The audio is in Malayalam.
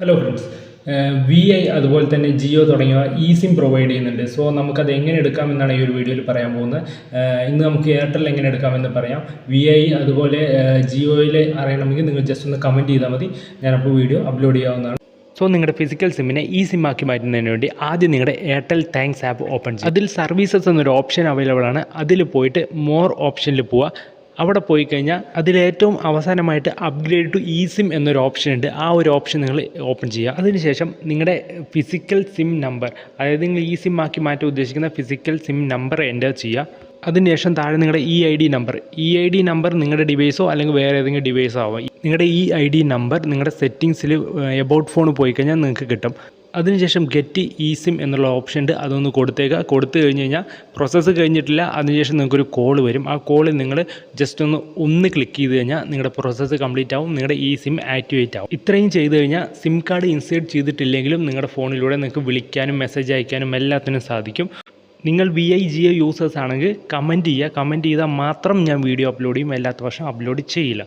ഹലോ ഫ്രണ്ട്സ്, വി ഐ അതുപോലെ തന്നെ ജിയോ തുടങ്ങിയവ ഇ സിം പ്രൊവൈഡ് ചെയ്യുന്നുണ്ട്. സോ നമുക്കത് എങ്ങനെ എടുക്കാമെന്നാണ് ഈ ഒരു വീഡിയോയിൽ പറയാൻ പോകുന്നത്. ഇന്ന് നമുക്ക് എയർടെൽ എങ്ങനെ എടുക്കാമെന്ന് പറയാം. വി ഐ അതുപോലെ ജിയോയിൽ അറിയണമെങ്കിൽ നിങ്ങൾ ജസ്റ്റ് ഒന്ന് കമൻറ്റ് ചെയ്താൽ മതി. ഞാനപ്പോൾ വീഡിയോ അപ്ലോഡ് ചെയ്യാവുന്നതാണ്. സോ നിങ്ങളുടെ ഫിസിക്കൽ സിമ്മിനെ ഇ സിം ആക്കി മാറ്റുന്നതിന് വേണ്ടി ആദ്യം നിങ്ങളുടെ എയർടെൽ താങ്ക്സ് ആപ്പ് ഓപ്പൺ ചെയ്യും. അതിൽ സർവീസസ് എന്നൊരു ഓപ്ഷൻ അവൈലബിൾ ആണ്. അതിൽ പോയിട്ട് മോർ ഓപ്ഷനിൽ പോവുക. അവിടെ പോയി കഴിഞ്ഞാൽ അതിലേറ്റവും അവസാനമായിട്ട് അപ്ഗ്രേഡ് ടു ഇ സിം എന്നൊരു ഓപ്ഷൻ ഉണ്ട്. ആ ഒരു ഓപ്ഷൻ നിങ്ങൾ ഓപ്പൺ ചെയ്യുക. അതിനുശേഷം നിങ്ങളുടെ ഫിസിക്കൽ സിം നമ്പർ, അതായത് നിങ്ങൾ ഇ സിം ആക്കി മാറ്റാൻ ഉദ്ദേശിക്കുന്ന ഫിസിക്കൽ സിം നമ്പർ എൻ്റർ ചെയ്യുക. അതിനുശേഷം താഴെ നിങ്ങളുടെ ഇ ഐ ഡി നമ്പർ നിങ്ങളുടെ ഡിവൈസോ അല്ലെങ്കിൽ വേറെ ഏതെങ്കിലും ഡിവൈസോ ആവാം. നിങ്ങളുടെ ഇ ഡി നമ്പർ നിങ്ങളുടെ സെറ്റിങ്സിൽ എബൌട്ട് ഫോൺ പോയി കഴിഞ്ഞാൽ നിങ്ങൾക്ക് കിട്ടും. അതിനുശേഷം ഗെറ്റ് ഇ സിം എന്നുള്ള ഓപ്ഷൻ ഉണ്ട്, അതൊന്ന് കൊടുത്തു കഴിഞ്ഞ് കഴിഞ്ഞാൽ പ്രോസസ്സ് കഴിഞ്ഞിട്ടില്ല. അതിനുശേഷം നിങ്ങൾക്കൊരു കോൾ വരും. ആ കോളിൽ നിങ്ങൾ ജസ്റ്റ് ഒന്ന് ക്ലിക്ക് ചെയ്ത് കഴിഞ്ഞാൽ നിങ്ങളുടെ പ്രോസസ്സ് കംപ്ലീറ്റ് ആവും, നിങ്ങളുടെ ഇ സിം ആക്ടിവേറ്റ് ആവും. ഇത്രയും ചെയ്ത് കഴിഞ്ഞാൽ സിം കാർഡ് ഇൻസേർട്ട് ചെയ്തിട്ടില്ലെങ്കിലും നിങ്ങളുടെ ഫോണിലൂടെ നിങ്ങൾക്ക് വിളിക്കാനും മെസ്സേജ് അയക്കാനും എല്ലാത്തിനും സാധിക്കും. നിങ്ങൾ വി ഐ ജിയോ യൂസേഴ്സ് ആണെങ്കിൽ കമൻറ്റ് ചെയ്താൽ മാത്രം ഞാൻ വീഡിയോ അപ്ലോഡ് ചെയ്യും, അല്ലാത്ത പക്ഷം അപ്ലോഡ് ചെയ്യില്ല.